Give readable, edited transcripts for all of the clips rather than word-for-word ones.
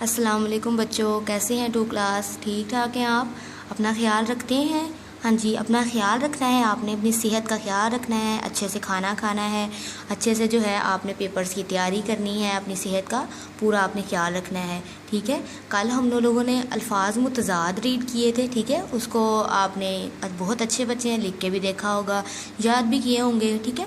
السلام علیکم بچوں، کیسے ہیں ٹو کلاس؟ ٹھیک ٹھاک ہیں آپ؟ اپنا خیال رکھتے ہیں؟ ہاں جی، اپنا خیال رکھنا ہے، آپ نے اپنی صحت کا خیال رکھنا ہے، اچھے سے کھانا کھانا ہے، اچھے سے جو ہے آپ نے پیپرز کی تیاری کرنی ہے، اپنی صحت کا پورا آپ نے خیال رکھنا ہے، ٹھیک ہے؟ کل ہم لوگوں نے الفاظ متضاد ریڈ کیے تھے، ٹھیک ہے؟ اس کو آپ نے بہت اچھے بچے ہیں، لکھ کے بھی دیکھا ہوگا، یاد بھی کیے ہوں گے، ٹھیک ہے؟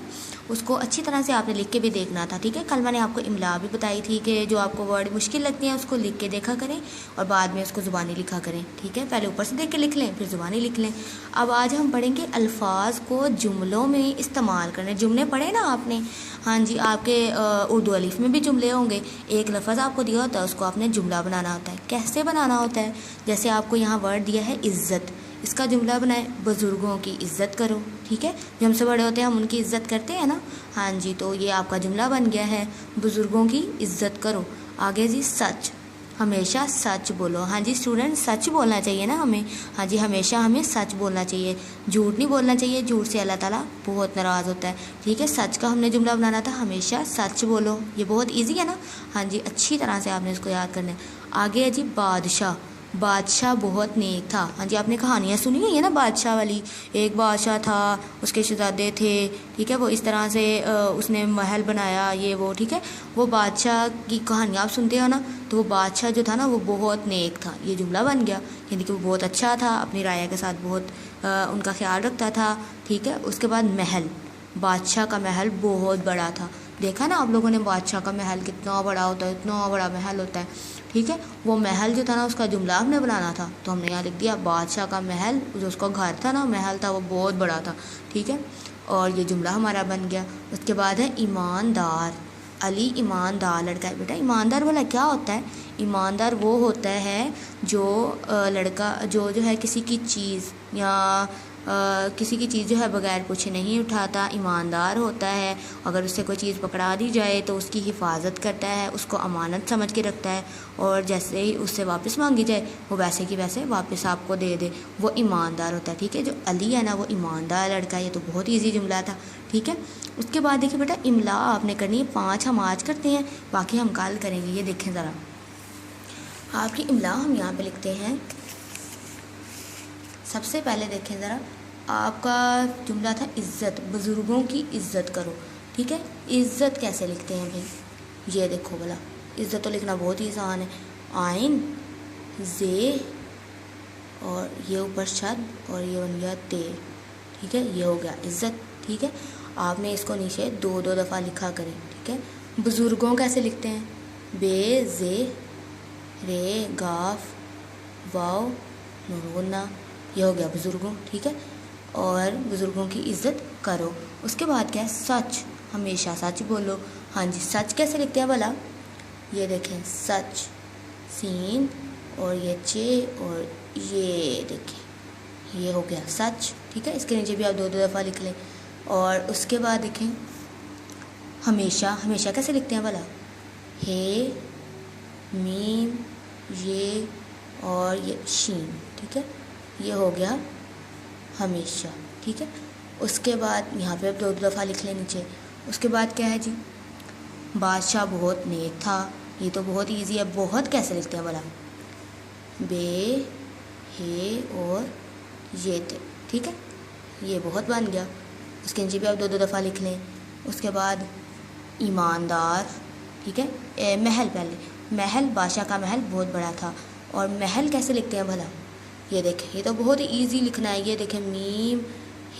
اس کو اچھی طرح سے آپ نے لکھ کے بھی دیکھنا تھا، ٹھیک ہے؟ کل میں نے آپ کو املا بھی بتائی تھی کہ جو آپ کو ورڈ مشکل لگتے ہیں اس کو لکھ کے دیکھا کریں اور بعد میں اس کو زبانی لکھا کریں، ٹھیک ہے؟ پہلے اوپر سے دیکھ کے لکھ لیں، پھر زبانی لکھ لیں۔ اب آج ہم پڑھیں گے الفاظ کو جملوں میں استعمال کرنے۔ جملے پڑھے نا آپ نے؟ ہاں جی، آپ کے اردو الف میں بھی جملے ہوں گے۔ ایک لفظ آپ کو دیا ہوتا ہے، اس کو آپ نے جملہ بنانا ہوتا ہے۔ کیسے بنانا ہوتا ہے؟ جیسے آپ کو یہاں ورڈ دیا ہے عزت، اس کا جملہ بنائیں، بزرگوں کی عزت کرو، ٹھیک ہے؟ جو ہم سے بڑے ہوتے ہیں ہم ان کی عزت کرتے ہیں نا، ہاں جی، تو یہ آپ کا جملہ بن گیا ہے، بزرگوں کی عزت کرو۔ آگے جی سچ، ہمیشہ سچ بولو۔ ہاں جی اسٹوڈنٹ، سچ بولنا چاہیے نا ہمیں، ہاں جی ہمیشہ ہمیں سچ بولنا چاہیے، جھوٹ نہیں بولنا چاہیے، جھوٹ سے اللہ تعالیٰ بہت ناراض ہوتا ہے، ٹھیک ہے؟ سچ کا ہم نے جملہ بنانا تھا، ہمیشہ سچ بولو، یہ بہت ایزی ہے نا، ہاں جی اچھی طرح سے آپ نے اس کو یاد کرنا ہے۔ آگے ہے جی بادشاہ، بادشاہ بہت نیک تھا۔ ہاں جی آپ نے کہانیاں سنی ہوئی ہیں نا بادشاہ والی، ایک بادشاہ تھا، اس کے شہزادے تھے، ٹھیک ہے؟ وہ اس طرح سے اس نے محل بنایا، یہ وہ، ٹھیک ہے؟ وہ بادشاہ کی کہانیاں آپ سنتے ہو نا، تو وہ بادشاہ جو تھا نا وہ بہت نیک تھا، یہ جملہ بن گیا، یعنی کہ وہ بہت اچھا تھا، اپنی رعایا کے ساتھ بہت ان کا خیال رکھتا تھا، ٹھیک ہے؟ اس کے بعد محل، بادشاہ کا محل بہت بڑا تھا۔ دیکھا نا آپ لوگوں نے بادشاہ کا محل کتنا بڑا ہوتا ہے، اتنا بڑا محل ہوتا ہے، ٹھیک ہے؟ وہ محل جو تھا نا اس کا جملہ ہم نے بنانا تھا، تو ہم نے یہاں لکھ دیا بادشاہ کا محل، جو اس کا گھر تھا نا، محل تھا، وہ بہت بڑا تھا، ٹھیک ہے؟ اور یہ جملہ ہمارا بن گیا۔ اس کے بعد ہے ایماندار، علی ایماندار لڑکا ہے۔ بیٹا ایماندار والا کیا ہوتا ہے؟ ایماندار وہ ہوتا ہے جو لڑکا جو ہے کسی کی چیز یا کسی کی چیز جو ہے بغیر پوچھے نہیں اٹھاتا، ایماندار ہوتا ہے۔ اگر اس سے کوئی چیز پکڑا دی جائے تو اس کی حفاظت کرتا ہے، اس کو امانت سمجھ کے رکھتا ہے، اور جیسے ہی اس سے واپس مانگی جائے وہ ویسے کی ویسے واپس آپ کو دے دے، وہ ایماندار ہوتا ہے، ٹھیک ہے؟ جو علی ہے نا وہ ایماندار لڑکا ہے، یہ تو بہت ایزی جملہ تھا، ٹھیک ہے؟ اس کے بعد دیکھیں بیٹا املا آپ نے کرنی ہے 5 ہم آج کرتے ہیں، باقی ہم کل کریں گے۔ یہ دیکھیں ذرا آپ کی املا ہم یہاں پہ لکھتے ہیں۔ سب سے پہلے دیکھیں ذرا، آپ کا جملہ تھا عزت، بزرگوں کی عزت کرو، ٹھیک ہے؟ عزت کیسے لکھتے ہیں بھائی؟ یہ دیکھو بلا، عزت تو لکھنا بہت ہی آسان ہے، آئین زے اور یہ اوپر شد اور یہ بن گیا تے، ٹھیک ہے؟ یہ ہو گیا عزت، ٹھیک ہے؟ آپ نے اس کو نیچے 2 دفعہ لکھا کریں، ٹھیک ہے؟ بزرگوں کیسے لکھتے ہیں؟ بے زے رے گاف واو نون غنہ، یہ ہو گیا بزرگوں، ٹھیک ہے؟ اور بزرگوں کی عزت کرو۔ اس کے بعد کیا ہے؟ سچ، ہمیشہ سچ بولو۔ ہاں جی سچ کیسے لکھتے ہیں بھلا؟ یہ دیکھیں سچ، سین اور یہ چے اور یہ دیکھیں، یہ ہو گیا سچ، ٹھیک ہے؟ اس کے نیچے بھی آپ 2 دفعہ لکھ لیں۔ اور اس کے بعد دیکھیں ہمیشہ، ہمیشہ کیسے لکھتے ہیں بھلا؟ ہے میم یہ اور یہ شین، ٹھیک ہے؟ یہ ہو گیا ہمیشہ، ٹھیک ہے؟ اس کے بعد یہاں پہ اب 2 دفعہ لکھ لیں نیچے۔ اس کے بعد کیا ہے جی؟ بادشاہ بہت نیک تھا، یہ تو بہت ایزی ہے، بہت کیسے لکھتے ہیں بھلا؟ بے ہے اور یہ تے، ٹھیک ہے؟ یہ بہت بن گیا۔ اس کے نیچے بھی آپ 2 دفعہ لکھ لیں۔ اس کے بعد ایماندار، ٹھیک ہے؟ محل، پہلے محل، بادشاہ کا محل بہت بڑا تھا، اور محل کیسے لکھتے ہیں بھلا؟ یہ دیکھیں یہ تو بہت ایزی لکھنا ہے، یہ دیکھیں میم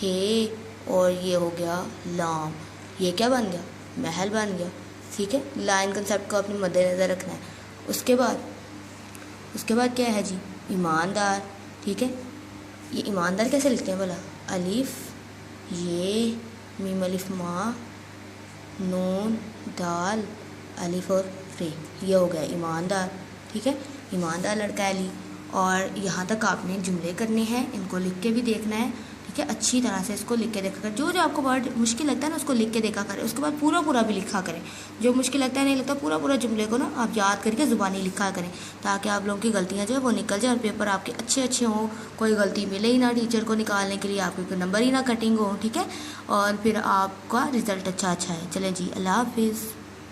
ہے اور یہ ہو گیا لام، یہ کیا بن گیا؟ محل بن گیا، ٹھیک ہے؟ لائن کنسیپٹ کو اپنے مد نظر رکھنا ہے۔ اس کے بعد کیا ہے جی؟ ایماندار، ٹھیک ہے؟ یہ ایماندار کیسے لکھتے ہیں بھلا؟ الف یہ میم الف ما نون دال الف اور رے، یہ ہو گیا ایماندار، ٹھیک ہے؟ ایماندار لڑکا علی۔ اور یہاں تک آپ نے جملے کرنے ہیں، ان کو لکھ کے بھی دیکھنا ہے، ٹھیک ہے؟ اچھی طرح سے اس کو لکھ کے دیکھا کریں، جو آپ کو ورڈ مشکل لگتا ہے نا اس کو لکھ کے دیکھا کریں، اس کے بعد پورا بھی لکھا کریں، جو مشکل لگتا ہے نہیں لگتا پورا جملے کو نا آپ یاد کر کے زبانی لکھا کریں، تاکہ آپ لوگوں کی غلطیاں جو ہے وہ نکل جائیں اور پیپر آپ کے اچھے ہوں، کوئی غلطی ملے ہی نہ ٹیچر کو نکالنے کے لیے، آپ کے نمبر ہی نہ کٹنگ ہو، ٹھیک ہے؟ اور پھر آپ کا رزلٹ اچھا ہے۔ چلیں جی، اللہ حافظ۔